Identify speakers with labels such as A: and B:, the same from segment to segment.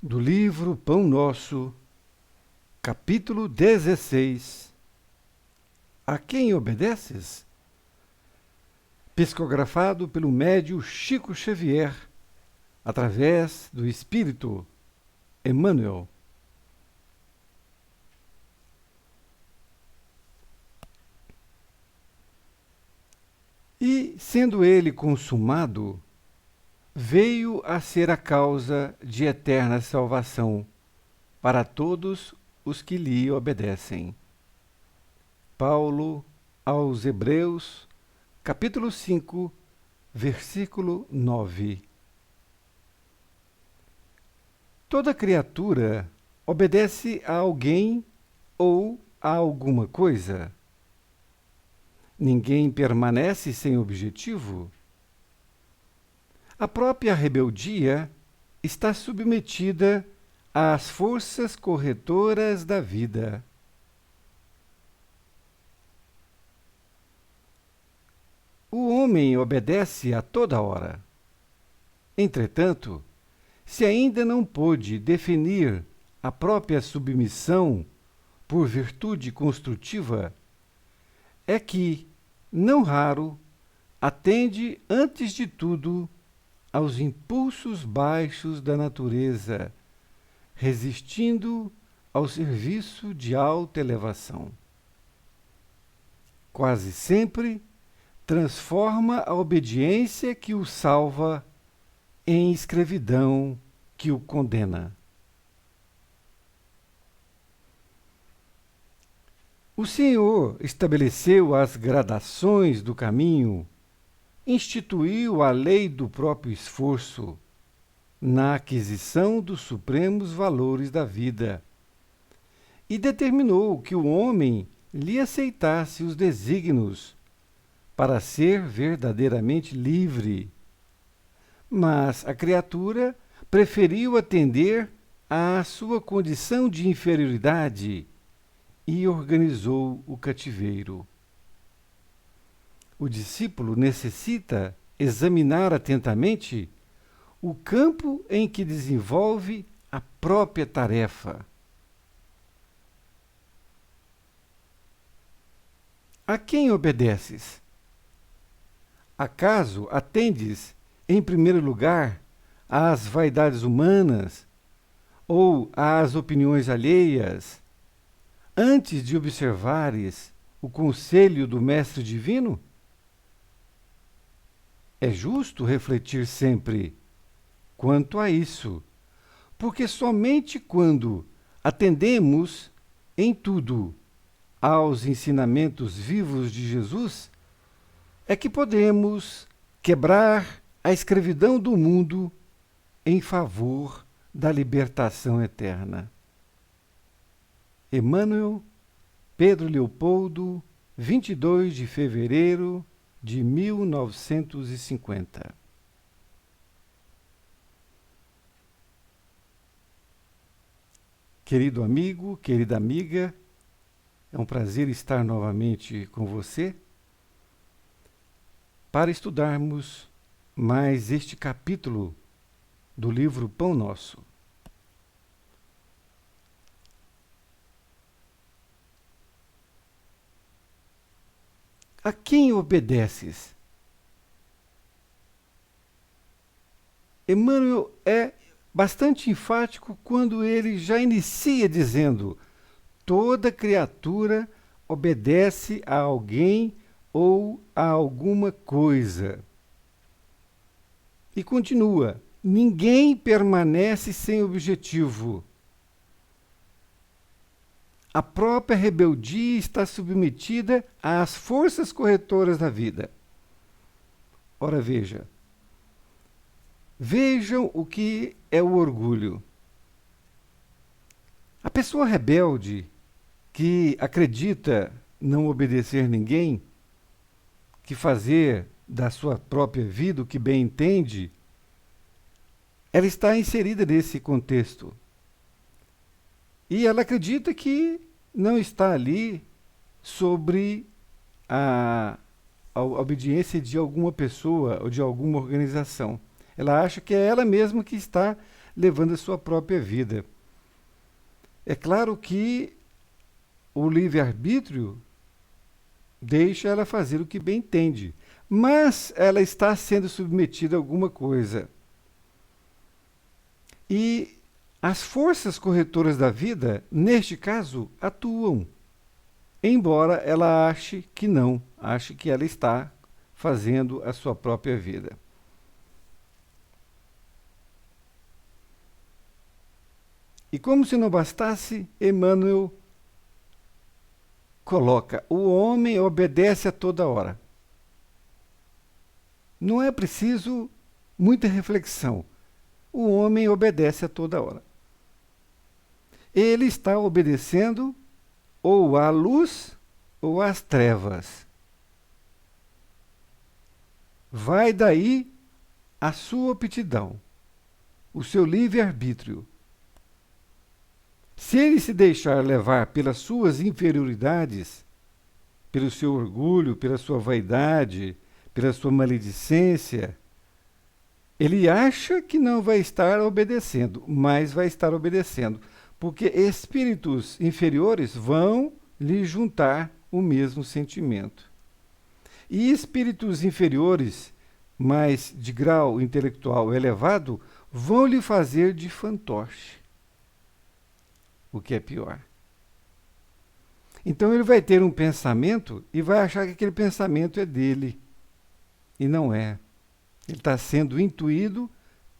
A: Do livro Pão Nosso, capítulo 16. A quem obedeces? Psicografado pelo médium Chico Xavier, através do Espírito Emmanuel. E, sendo ele consumado, veio a ser a causa de eterna salvação para todos os que lhe obedecem. Paulo aos Hebreus, capítulo 5, versículo 9. Toda criatura obedece a alguém ou a alguma coisa. Ninguém permanece sem objetivo. A própria rebeldia está submetida às forças corretoras da vida. O homem obedece a toda hora. Entretanto, se ainda não pôde definir a própria submissão por virtude construtiva, é que, não raro, atende antes de tudo aos impulsos baixos da natureza, resistindo ao serviço de alta elevação. Quase sempre transforma a obediência que o salva em escravidão que o condena. O Senhor estabeleceu as gradações do caminho, instituiu a lei do próprio esforço na aquisição dos supremos valores da vida e determinou que o homem lhe aceitasse os desígnios para ser verdadeiramente livre. Mas a criatura preferiu atender à sua condição de inferioridade e organizou o cativeiro. O discípulo necessita examinar atentamente o campo em que desenvolve a própria tarefa. A quem obedeces? Acaso atendes, em primeiro lugar, às vaidades humanas ou às opiniões alheias, antes de observares o conselho do Mestre Divino? É justo refletir sempre quanto a isso, porque somente quando atendemos em tudo aos ensinamentos vivos de Jesus é que podemos quebrar a escravidão do mundo em favor da libertação eterna. Emmanuel, Pedro Leopoldo, 22 de fevereiro de 1950. Querido amigo, querida amiga, é um prazer estar novamente com você para estudarmos mais este capítulo do livro Pão Nosso. A quem obedeces? Emmanuel é bastante enfático quando ele já inicia dizendo: toda criatura obedece a alguém ou a alguma coisa. E continua: ninguém permanece sem objetivo. A própria rebeldia está submetida às forças corretoras da vida. Ora, vejam o que é o orgulho. A pessoa rebelde que acredita não obedecer ninguém, que fazer da sua própria vida o que bem entende, ela está inserida nesse contexto. E ela acredita que não está ali sobre a obediência de alguma pessoa ou de alguma organização. Ela acha que é ela mesma que está levando a sua própria vida. É claro que o livre-arbítrio deixa ela fazer o que bem entende, mas ela está sendo submetida a alguma coisa. E as forças corretoras da vida, neste caso, atuam, embora ela ache que não, ache que ela está fazendo a sua própria vida. E como se não bastasse, Emmanuel coloca: o homem obedece a toda hora. Não é preciso muita reflexão. O homem obedece a toda hora. Ele está obedecendo ou à luz ou às trevas. Vai daí a sua aptidão, o seu livre-arbítrio. Se ele se deixar levar pelas suas inferioridades, pelo seu orgulho, pela sua vaidade, pela sua maledicência, ele acha que não vai estar obedecendo, mas vai estar obedecendo, porque espíritos inferiores vão lhe juntar o mesmo sentimento. E espíritos inferiores, mas de grau intelectual elevado, vão lhe fazer de fantoche, o que é pior. Então ele vai ter um pensamento e vai achar que aquele pensamento é dele, e não é. Ele está sendo intuído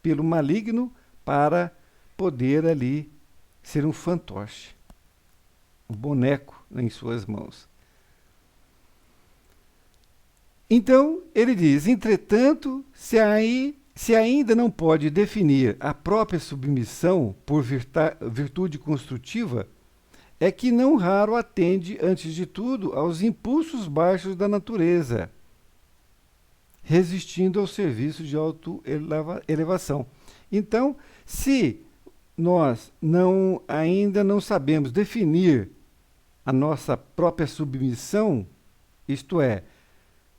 A: pelo maligno para poder ali ser um fantoche, um boneco em suas mãos. Então, ele diz: entretanto, se ainda não pode definir a própria submissão por virtude construtiva, é que não raro atende, antes de tudo, aos impulsos baixos da natureza, resistindo ao serviço de autoelevação. Então, se nós ainda não sabemos definir a nossa própria submissão, isto é,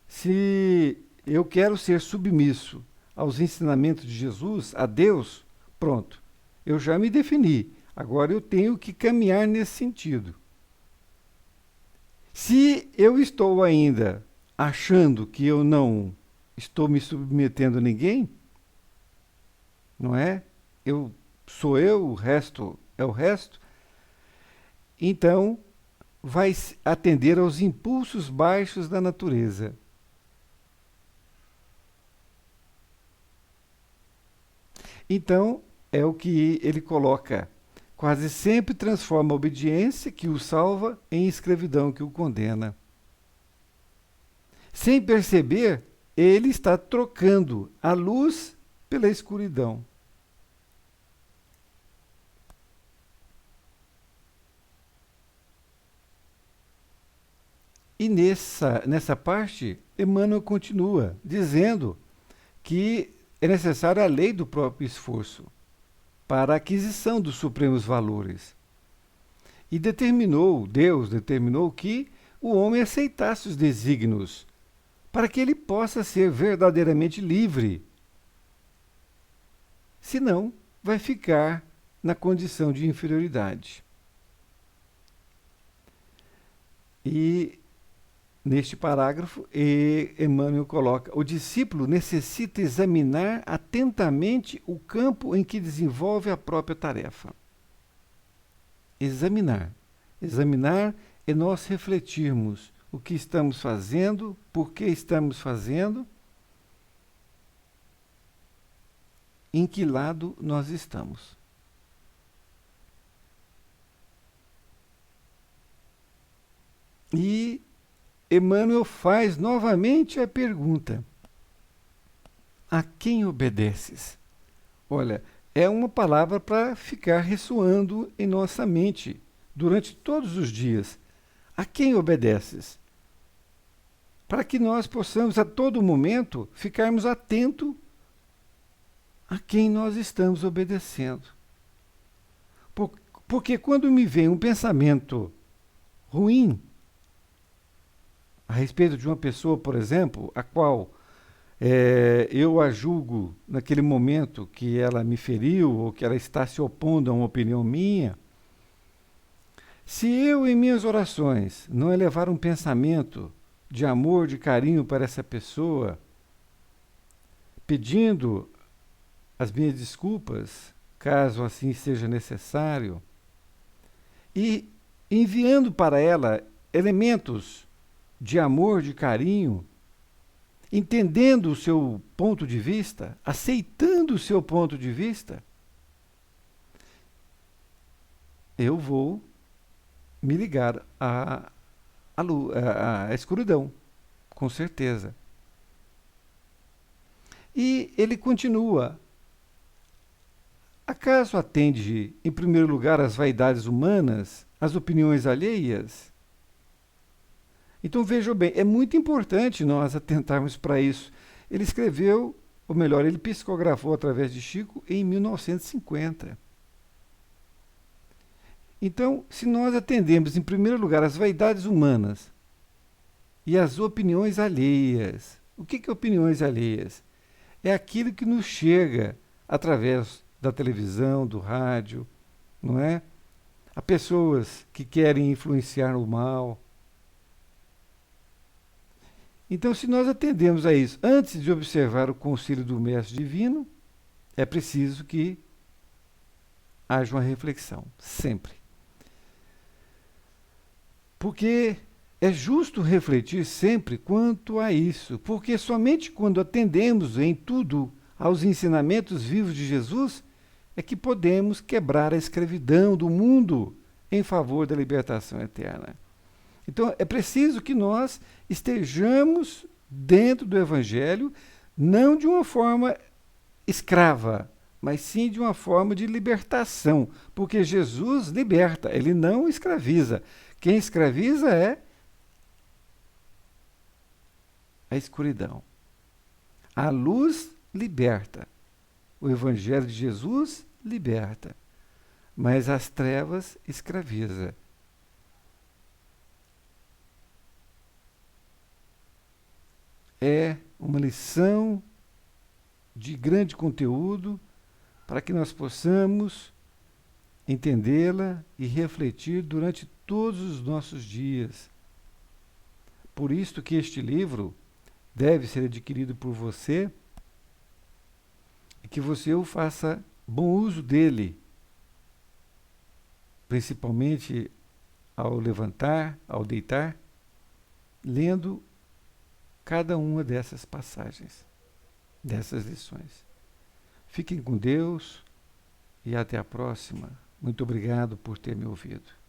A: se eu quero ser submisso aos ensinamentos de Jesus, a Deus, pronto, eu já me defini, agora eu tenho que caminhar nesse sentido. Se eu estou ainda achando que eu não estou me submetendo a ninguém, não é? Sou eu, o resto é o resto. Então, vai atender aos impulsos baixos da natureza. Então, é o que ele coloca: quase sempre transforma a obediência que o salva em escravidão que o condena. Sem perceber, ele está trocando a luz pela escuridão. E nessa parte, Emmanuel continua dizendo que é necessária a lei do próprio esforço para a aquisição dos supremos valores. E Deus determinou que o homem aceitasse os desígnios para que ele possa ser verdadeiramente livre. Senão, vai ficar na condição de inferioridade. E neste parágrafo, Emmanuel coloca: o discípulo necessita examinar atentamente o campo em que desenvolve a própria tarefa. Examinar. Examinar é nós refletirmos o que estamos fazendo, por que estamos fazendo, em que lado nós estamos. E Emmanuel faz novamente a pergunta: a quem obedeces? Olha, é uma palavra para ficar ressoando em nossa mente durante todos os dias. A quem obedeces? Para que nós possamos a todo momento ficarmos atentos a quem nós estamos obedecendo. Porque quando me vem um pensamento ruim a respeito de uma pessoa, por exemplo, a qual eu a julgo naquele momento que ela me feriu ou que ela está se opondo a uma opinião minha, se eu em minhas orações não elevar um pensamento de amor, de carinho para essa pessoa, pedindo as minhas desculpas, caso assim seja necessário, e enviando para ela elementos de amor, de carinho, entendendo o seu ponto de vista, aceitando o seu ponto de vista, eu vou me ligar à escuridão, com certeza. E ele continua. Acaso atende, em primeiro lugar, às vaidades humanas, às opiniões alheias? Então vejam bem, é muito importante nós atentarmos para isso. Ele escreveu, ou melhor, ele psicografou através de Chico em 1950. Então, se nós atendemos, em primeiro lugar, às vaidades humanas e às opiniões alheias, o que é opiniões alheias? É aquilo que nos chega através da televisão, do rádio, não é? Há pessoas que querem influenciar o mal. Então, se nós atendemos a isso antes de observar o conselho do Mestre Divino, é preciso que haja uma reflexão, sempre. Porque é justo refletir sempre quanto a isso, porque somente quando atendemos em tudo aos ensinamentos vivos de Jesus é que podemos quebrar a escravidão do mundo em favor da libertação eterna. Então é preciso que nós estejamos dentro do Evangelho, não de uma forma escrava, mas sim de uma forma de libertação, porque Jesus liberta, ele não escraviza. Quem escraviza é a escuridão. A luz liberta. O Evangelho de Jesus liberta, mas as trevas escraviza. É uma lição de grande conteúdo para que nós possamos entendê-la e refletir durante todos os nossos dias. Por isto que este livro deve ser adquirido por você e que você o faça bom uso dele, principalmente ao levantar, ao deitar, lendo cada uma dessas passagens, dessas lições. Fiquem com Deus e até a próxima. Muito obrigado por ter me ouvido.